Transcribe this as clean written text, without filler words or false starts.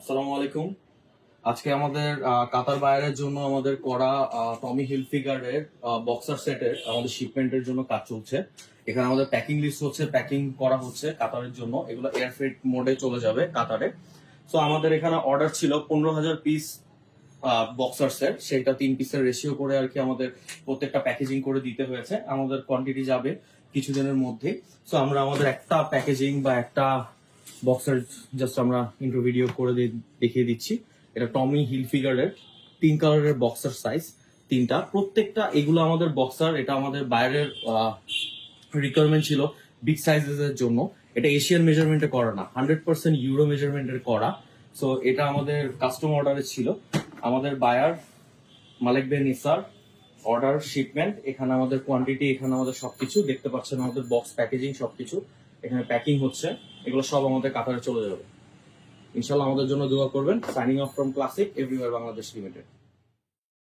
আসসালামু আলাইকুম। আজকে আমাদের কাতার বায়ারের জন্য আমাদের করা টমি হিলফিগারের বক্সার সেটের আমাদের শিপমেন্টের জন্য কাজ চলছে। এখানে আমাদের প্যাকিং লিস্ট হচ্ছে, প্যাকিং করা হচ্ছে কাতারের জন্য। এগুলো এয়ারফ্রেট মোডে চলে যাবে কাতারে। সো আমাদের এখানে অর্ডার ছিল 15,000 পিস বক্সার সেট, সেটা 3 পিসের রেশিও করে আর কি আমাদের প্রত্যেকটা প্যাকেজিং করে দিতে হয়েছে। আমাদের কোয়ান্টিটি যাবে কিছুদিনের মধ্যে। সো আমরা আমাদের একটা প্যাকেজিং বা একটা বক্সার জাস্ট আমরা ইন্ট্রো ভিডিও করে দেখিয়ে দিচ্ছি। এটা টমি হিলফিগারের 3 কালারের বক্সার সাইজ, 3টা। প্রত্যেকটা এগুলো আমাদের বক্সার, এটা আমাদের বাইরের রিকোয়ারমেন্ট ছিল বিগ সাইজের জন্য। এটা এশিয়ান মেজারমেন্টে করা না, 100% ইউরো মেজারমেন্টের করা। সো এটা আমাদের কাস্টম অর্ডারে ছিল। আমাদের বায়ার মালিক বিন নিসার, অর্ডার, শিপমেন্ট, এখানে আমাদের কোয়ান্টিটি, এখানে আমাদের সবকিছু দেখতে পাচ্ছেন, আমাদের বক্স প্যাকেজিং সবকিছু এখানে প্যাকিং হচ্ছে। এগুলো সব আমাদের কাতারে চলে যাবে। ইনশাল্লাহ আমাদের জন্য দোয়া করবেন। Signing off from classic everywhere Bangladesh limited.